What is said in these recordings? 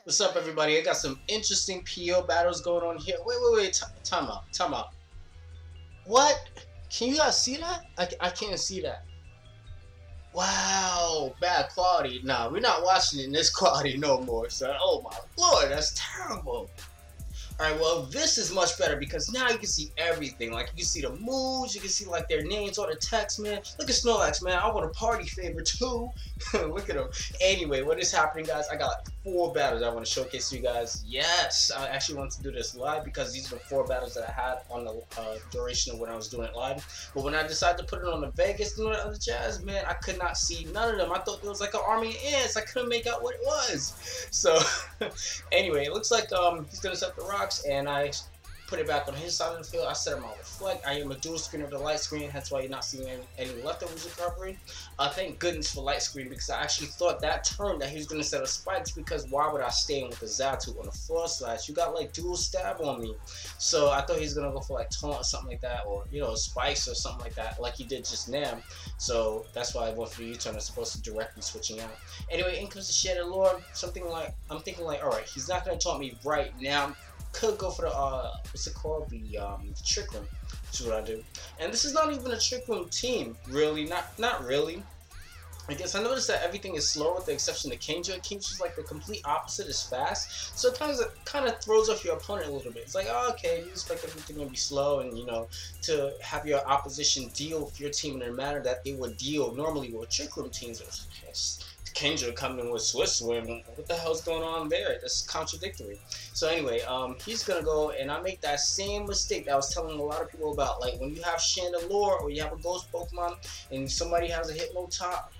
What's up, everybody? I got some interesting PO battles going on here. Wait. Time out. What? Can you guys see that? I can't see that. Wow, bad quality. Nah, we're not watching it in this quality no more, son. Oh my lord, that's terrible. Alright, well, this is much better because now you can see everything. Like, you can see the moods, you can see, like, their names, all the text, man. Look at Snorlax, man. I want a party favor, too. Look at him. Anyway, what is happening, guys? I got, like, 4 battles I want to showcase to you guys. Yes, I actually want to do this live because these are the 4 battles that I had on the duration of when I was doing it live. But when I decided to put it on the Vegas and all the other jazz, man, I could not see none of them. I thought there was, like, an army of ants. I couldn't make out what it was. So, anyway, it looks like he's going to set the rock. And I put it back on his side of the field. I set him on reflect. I am a dual screen of the light screen, hence why you're not seeing any leftovers recovering. Thank goodness for light screen because I actually thought that turn that he was going to set up spikes because why would I stay in with the Zatu on the Frost Slash? You got like dual stab on me. So I thought he was going to go for like taunt or something like that, or you know, spikes or something like that, like he did just now. So that's why I went for the U-turn as opposed to directly switching out. Anyway, in comes the Chandelure. I'm thinking like, alright, he's not going to taunt me right now. Could go for the what's it called, the Trick Room, which is what I do. And this is not even a Trick Room team, really, not really. I guess I noticed that everything is slow with the exception of Kingdra. Kingdra's like the complete opposite, is fast. So sometimes it kind of throws off your opponent a little bit. It's like, oh, okay, you expect everything to be slow and, you know, to have your opposition deal with your team in a manner that they would deal normally with Trick Room teams. Kingdra coming with Swiss Swim. What the hell's going on there? That's contradictory. So anyway, he's gonna go, and I make that same mistake that I was telling a lot of people about. Like when you have Chandelure or you have a ghost Pokemon and somebody has a Hypnotop,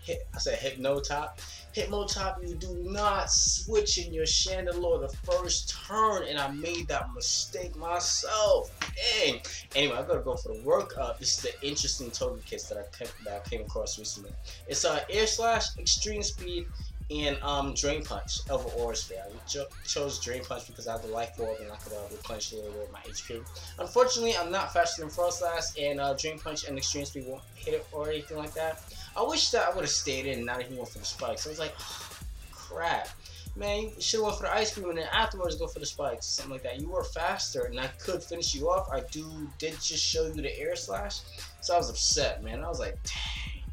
you do not switch in your Chandelure the first turn, and I made that mistake myself. Dang. Anyway, I gotta go for the work. This is the interesting Togekiss that I came across recently. It's Air Slash, Extreme Speed, and Drain Punch over Aura Sphere. I chose Drain Punch because I have the Life Orb and I could replenish a little bit of my HP. Unfortunately, I'm not faster than Frost Slash, and Drain Punch and Extreme Speed won't hit it or anything like that. I wish that I would have stayed in and not even went for the spikes. I was like, oh, crap. Man, you should have went for the Ice Beam and then afterwards go for the spikes, something like that. You were faster and I could finish you off. I did just show you the Air Slash, so I was upset, man. I was like, dang.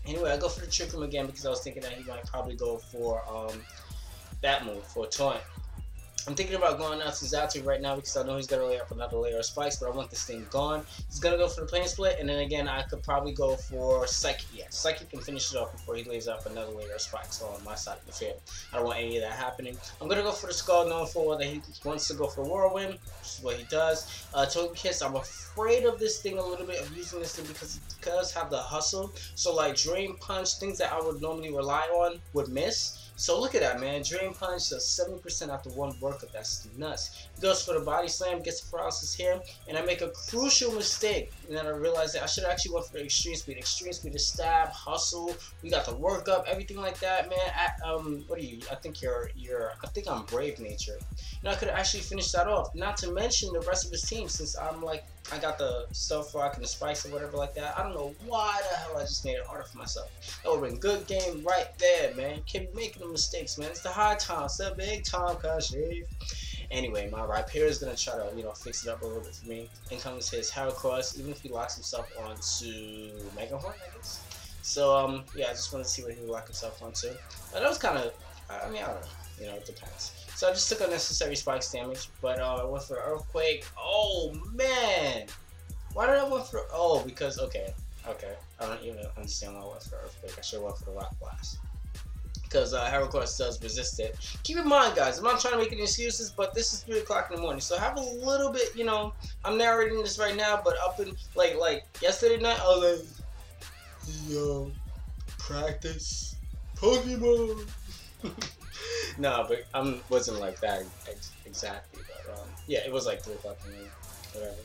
Anyway, I go for the Trick Room again because I was thinking that he might probably go for that move, for a taunt. I'm thinking about going out to Zatu right now because I know he's going to lay up another layer of spikes, but I want this thing gone. He's going to go for the plane split, and then again, I could probably go for Psychic. Yeah, Psychic can finish it off before he lays up another layer of spikes on my side of the field. I don't want any of that happening. I'm going to go for the Skull, knowing full well that he wants to go for Whirlwind, which is what he does. Togekiss, I'm afraid of this thing a little bit, of using this thing because it does have the hustle. So like Drain Punch, things that I would normally rely on would miss. So look at that, man. Drain Punch does 70% after one workup. That's nuts. He goes for the Body Slam, gets the paralysis here, and I make a crucial mistake. And then I realized that I should have actually went for the Extreme Speed. Extreme Speed is stab, hustle. We got the workup, everything like that, man. What are you? I think I think I'm Brave Nature. And I could have actually finished that off. Not to mention the rest of his team, since I'm like, I got the Stealth Rock and the Spikes or whatever like that. I don't know why the hell I just made it harder for myself. That would have been good game right there, man. You can't be making the mistakes, man. It's the high time. It's the big time, Kashif. Anyway, my Rhyperior is going to try to, you know, fix it up a little bit for me. In comes his Heracross, even if he locks himself onto Mega Horn, I guess. So, yeah, I just wanted to see what he would lock himself onto. That was kind of, I mean, I don't know. You know, it depends. So I just took unnecessary spikes damage, but I went for Earthquake. Oh, man! Why did I went for, oh, because, okay. I don't even understand why I went for Earthquake. I should have went for the Rock Blast. Because Heracross does resist it. Keep in mind, guys, I'm not trying to make any excuses, but this is 3 o'clock in the morning, so have a little bit, you know, I'm narrating this right now, but up in, like yesterday night, I was like, yo, practice Pokemon. No, but I wasn't like that exactly, but yeah, it was like 3 o'clock in the morning, whatever.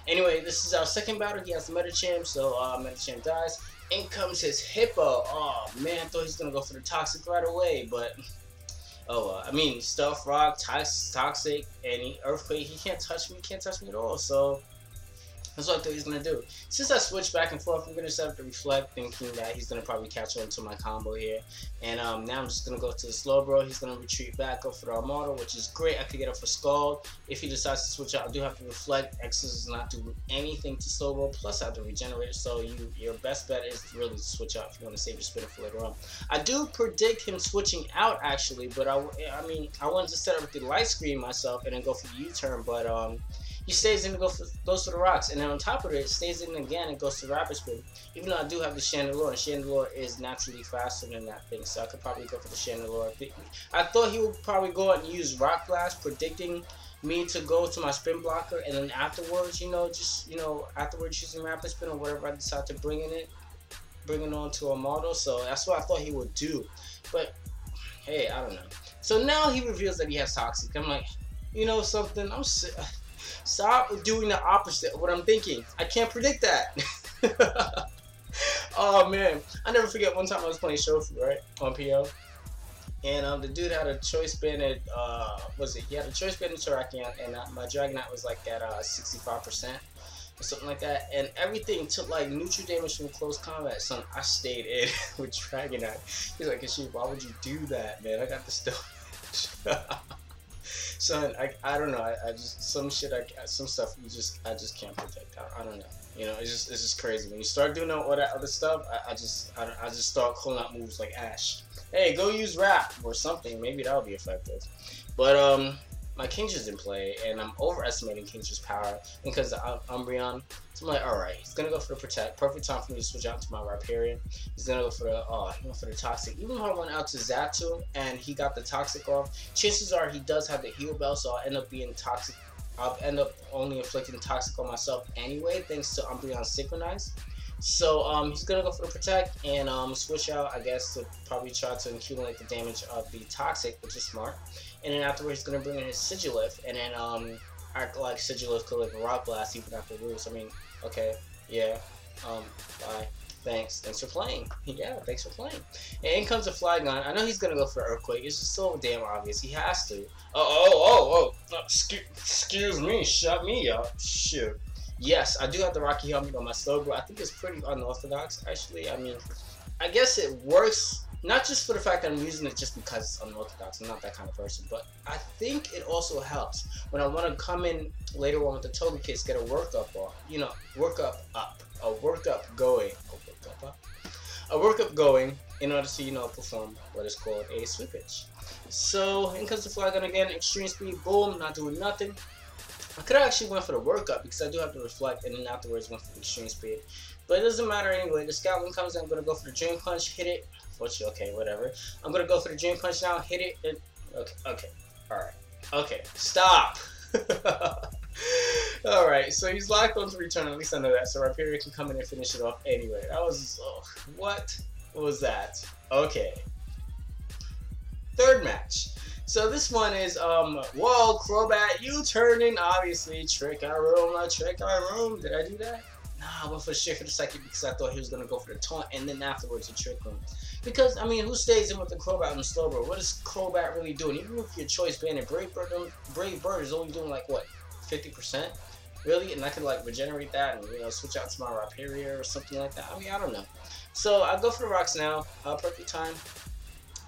Anyway, this is our second battle. He has the Medicham, so Medicham dies. In comes his Hippo. Oh man, I thought he was gonna go for the Toxic right away, but oh well. I mean, Stealth Rock, Toxic, and Earthquake. He can't touch me. He can't touch me at all. So That's what I thought he was going to do. Since I switched back and forth, I'm going to set up the Reflect, thinking that he's going to probably catch on to my combo here. And now I'm just going to go to the Slowbro. He's going to retreat back, go for the Armada, which is great. I could get up for Scald. If he decides to switch out, I do have to Reflect. X's is not doing anything to Slowbro, plus I have to regenerate. So your best bet is to really switch out if you want to save your spinner for later on. I do predict him switching out, actually, but I wanted to set up the light screen myself and then go for the U-turn, but he stays in and goes for the rocks, and then on top of it, stays in again and goes to Rapid Spin. Even though I do have the Chandelure, and Chandelure is naturally faster than that thing, so I could probably go for the Chandelure. I thought he would probably go out and use Rock Blast, predicting me to go to my Spin Blocker, and then afterwards, afterwards using Rapid Spin or whatever I decide to bring it on to a model. So that's what I thought he would do. But hey, I don't know. So now he reveals that he has Toxic. I'm like, you know something? Stop doing the opposite of what I'm thinking. I can't predict that. Oh man, I never forget one time I was playing Shofu, right, on PO, and the dude had a choice banded, he had a choice banded Terrakion, and my Dragonite was like at 65% or something like that, and everything took like neutral damage from close combat. Son, I stayed in with Dragonite. He's like, "Sheep, why would you do that, man? I got the stuff." Son, I don't know. I just some stuff I just can't predict. I don't know. You know, it's just crazy when you start doing all that other stuff. I just start calling out moves like Ash. Hey, go use Rap or something. Maybe that'll be effective. But my Kingdra's in play, and I'm overestimating Kingdra's power because of Umbreon. So I'm like, alright, he's gonna go for the Protect. Perfect time for me to switch out to my Rhyperior. He's gonna go for the Toxic. Even though I went out to Xatu and he got the Toxic off, chances are he does have the Heal Bell, so I'll end up being Toxic. I'll end up only inflicting Toxic on myself anyway, thanks to Umbreon Synchronize. So he's gonna go for the Protect and switch out, I guess, to probably try to accumulate the damage of the Toxic, which is smart. And then afterwards, he's gonna bring in his Sigilif, and then act like Sigilif could like Rock Blast even after Roost. I mean, okay, yeah, bye. Thanks for playing. Yeah, thanks for playing. And in comes a Flygon. I know he's gonna go for Earthquake. It's just so damn obvious. He has to. Excuse me. Shut me up. Shoot. Yes, I do have the Rocky Helmet on my Slowbro. I think it's pretty unorthodox, actually. I mean, I guess it works, not just for the fact that I'm using it just because it's unorthodox. I'm not that kind of person, but I think it also helps when I want to come in later on with the Togekiss, get a workup going in order to, perform what is called a Sweep Pitch. So in comes the Flygon again, Extreme Speed, boom, not doing nothing. I could have actually went for the Workup because I do have to Reflect, and then afterwards went for the Extreme Speed. But it doesn't matter anyway. The Stoutland comes in, I'm going to go for the Drain Punch, hit it. Okay, whatever. I'm going to go for the Drain Punch now, hit it. And, okay, alright. Okay, stop! Alright, so he's locked on to return, at least I know that. So Rhyperior can come in and finish it off anyway. That was, what was that? Okay. Third match. So this one is, whoa, Crobat, you turning, obviously, Trick Eye Room, did I do that? Nah, I went for the Shift for the second because I thought he was going to go for the Taunt, and then afterwards the Trick Room. Because, I mean, who stays in with the Crobat and Slowbro? What is Crobat really doing? Even with your choice banded Brave Bird is only doing, like, what, 50%? Really? And I could, like, regenerate that and, switch out to my Rhyperior or something like that. I mean, I don't know. So, I'll go for the rocks now. Perfect time.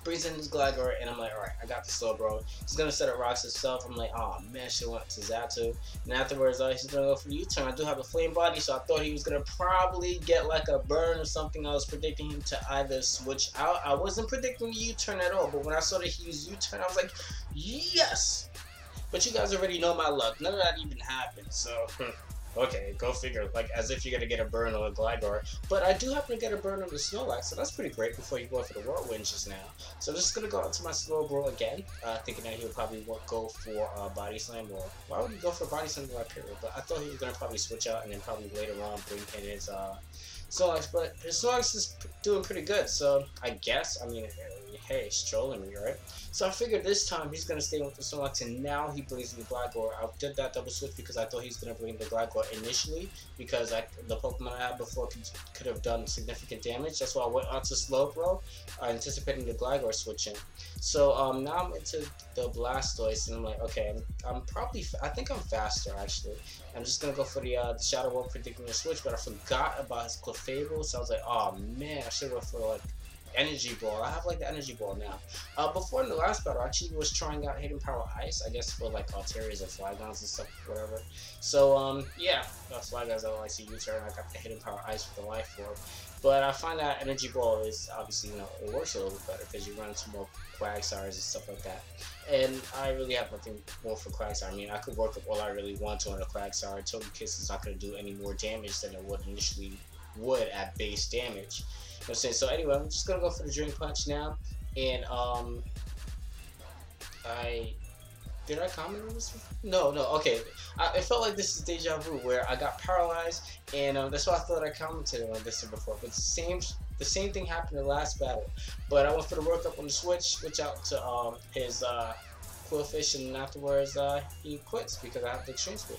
Brings in his Gligar, and I'm like, alright, I got the Slowbro. He's gonna set up rocks himself. I'm like, oh man, I should have went to Xatu. And afterwards, he's gonna go for the U-turn. I do have a Flame Body, so I thought he was gonna probably get like a burn or something. I was predicting him to either switch out. I wasn't predicting the U-turn at all, but when I saw that he used U-turn, I was like, yes! But you guys already know my luck. None of that even happened, so... Okay, go figure, like, as if you're gonna get a burn on a Gligar. But I do happen to get a burn on the Snorlax, so that's pretty great before you go for the Whirlwind just now. So I'm just gonna go into my Slowbro again, thinking that he would probably go for Body Slam, or why would he go for Body Slam to Rhyperior? But I thought he was gonna probably switch out and then probably later on bring in his Snorlax, but his Snorlax is doing pretty good, so I guess, I mean, hey, strolling me, right? So I figured this time he's gonna stay with the Snorlax, and now he brings the Gligar. I did that double switch because I thought he was gonna bring the Gligar initially, because the Pokemon I had before could have done significant damage. That's why I went onto Slowbro, anticipating the Gligar switching. So now I'm into the Blastoise, and I'm like, okay, I think I'm faster actually. I'm just gonna go for the Shadow Ball predicting the switch, but I forgot about his Clefable, so I was like, oh man, I should go for like Energy Ball. I have like the Energy Ball now. Before in the last battle, I actually was trying out Hidden Power Ice, I guess for like Alterias and Flygons and stuff, whatever. So yeah, Flygons, I like see U-turn. I got the Hidden Power Ice with the Life Orb. But I find that Energy Ball is obviously, it works a little bit better because you run into more Quagsires and stuff like that. And I really have nothing more for Quagsire. I mean, I could work up all I really want to on a Quagsire. Togekiss is not going to do any more damage than it would initially would at base damage. You know what I'm saying? So anyway, I'm just going to go for the Drain Punch now. And did I comment on this before? No, okay. It felt like this is deja vu, where I got paralyzed, and that's why I thought I commented on this before. But the same thing happened in the last battle. But I went for the workup on the switch out to his Quillfish, and afterwards he quits because I have the Extreme Speed.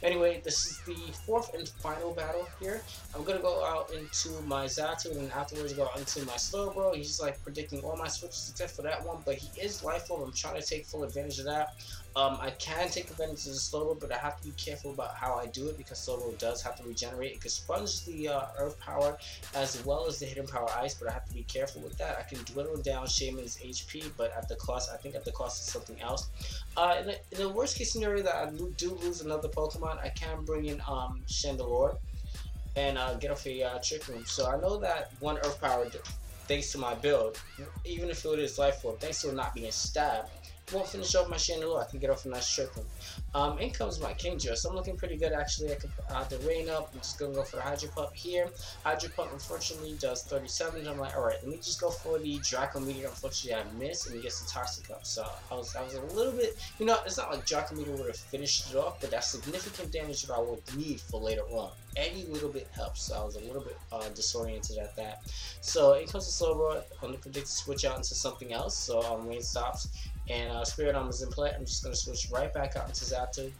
Anyway, this is the fourth and final battle here. I'm gonna go out into my Xatu, and afterwards go out into my Slowbro. He's like predicting all my switches except for that one, but he is Life Orb. I'm trying to take full advantage of that. I can take advantage of the Slowbro, but I have to be careful about how I do it because Slowbro does have to regenerate. It can sponge the Earth Power as well as the Hidden Power Ice, but I have to be careful with that. I can dwindle down Shaman's HP, but at the cost, I think at the cost of something else. In the worst case scenario that I do lose another Pokemon, I can bring in Chandelure and get off a Trick Room. So I know that one Earth Power, thanks to my build, even if it is Life Orb, thanks to it not being stabbed, won't finish off my Chandelure. I can get off a nice Trick Room. In comes my Kingdra, so I'm looking pretty good actually. I can the rain up. I'm just gonna go for the Hydro Pump here. Hydro Pump unfortunately does 37. I'm like, alright, let me just go for the Draco Meteor. Unfortunately I missed, and he gets the Toxic Up. So I was a little bit, it's not like Draco Meteor would have finished it off, but that's significant damage that I would need for later on. Any little bit helps, so I was a little bit disoriented at that. So in comes the Slowbro. I'm gonna predict to switch out into something else. So rain stops. And Spirit Arm is in play. I'm just going to switch right back out into Xatu,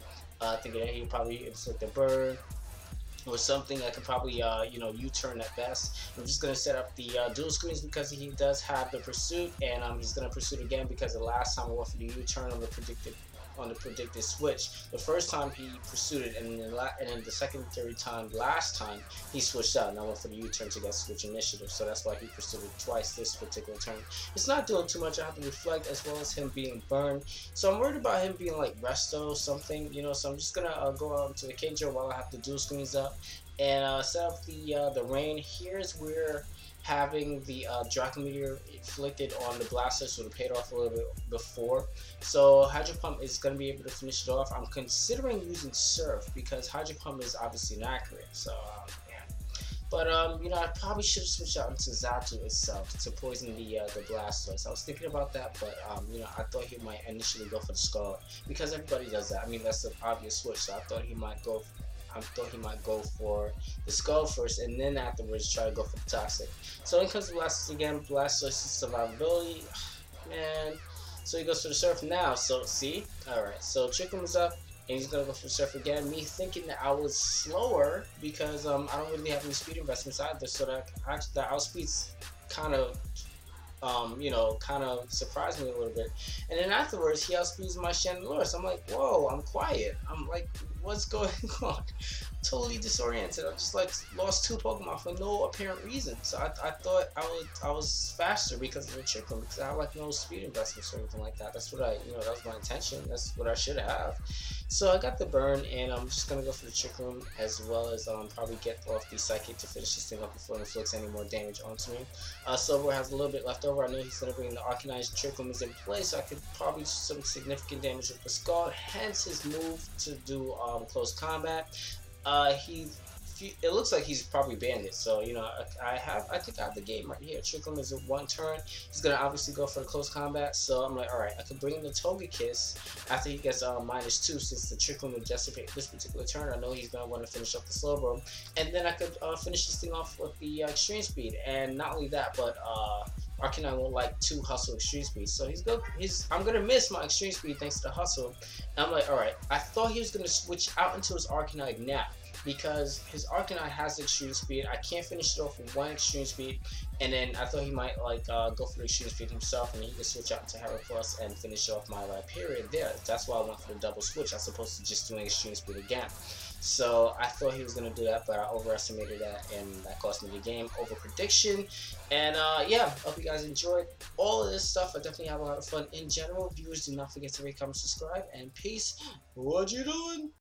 thinking that he'll probably inflict a burn or something. I could probably, U-turn at best. I'm just going to set up the dual screens because he does have the pursuit, and he's going to pursue again because the last time I went for the U-turn on the predicted switch. The first time he pursued it, and then the second and third time, last time, he switched out, and I went for the U-turn to get switch initiative, so that's why he pursued it twice this particular turn. It's not doing too much. I have to reflect, as well as him being burned, so I'm worried about him being like resto something, so I'm just gonna go out into the Kingdra while I have the dual screens up, and set up the rain. Here's where having the Draco Meteor inflicted on the Blastoise would have paid off a little bit before. So Hydro Pump is going to be able to finish it off. I'm considering using Surf because Hydro Pump is obviously inaccurate. So yeah. But I probably should have switched out into Xatu itself to poison the Blastoise. I was thinking about that, but I thought he might initially go for the Skull because everybody does that. I mean, that's an obvious switch. So I thought he might go for the Skull first, and then afterwards try to go for the Toxic. So in comes the Blastoise again. Blastoise's survivability, man. So he goes for the Surf now. So see, all right. So Trick Room is up, and he's gonna go for the Surf again. Me thinking that I was slower because I don't really have any speed investments either. So that outspeed's kind of surprised me a little bit. And then afterwards, he outspeeds my Chandelure. So I'm like, whoa, I'm quiet. I'm like, what's going on? Totally disoriented. I just like lost 2 Pokemon for no apparent reason. So I thought I was faster because of the Trick Room, because I have like no speed investments or anything like that. That's what that was my intention. That's what I should have. So I got the burn, and I'm just gonna go for the Trick Room, as well as probably get off the Psychic to finish this thing up before it inflicts any more damage onto me. Silver has a little bit left over. I know he's gonna bring the Arcanized. Trick Room is in place, so I could probably do some significant damage with the Skull. Hence his move to do close combat. He it looks like he's probably banned it. So you know, I think I have the game right here. Trick Room is a 1 turn. He's gonna obviously go for the close combat. So I'm like, all right, I can bring in the Togekiss after he gets -2, since the Trick Room will dissipate this particular turn. I know he's gonna want to finish off the Slowbro, and then I could finish this thing off with the Extreme Speed. And not only that, but Arcanine won't like 2 Hustle Extreme Speed, so I'm gonna miss my Extreme Speed thanks to the Hustle. And I'm like, all right, I thought he was gonna switch out into his Arcanine now, because his Arcanine has Extreme Speed. I can't finish it off with 1 Extreme Speed, and then I thought he might like go for the Extreme Speed himself, and then he could switch out into Heracross and finish off my period there. That's why I went for the double switch, as opposed to just doing Extreme Speed again. So I thought he was going to do that, but I overestimated that, and that cost me the game. Over prediction. And yeah, hope you guys enjoyed all of this stuff. I definitely have a lot of fun in general. Viewers, do not forget to rate, comment, subscribe, and peace. What you doing?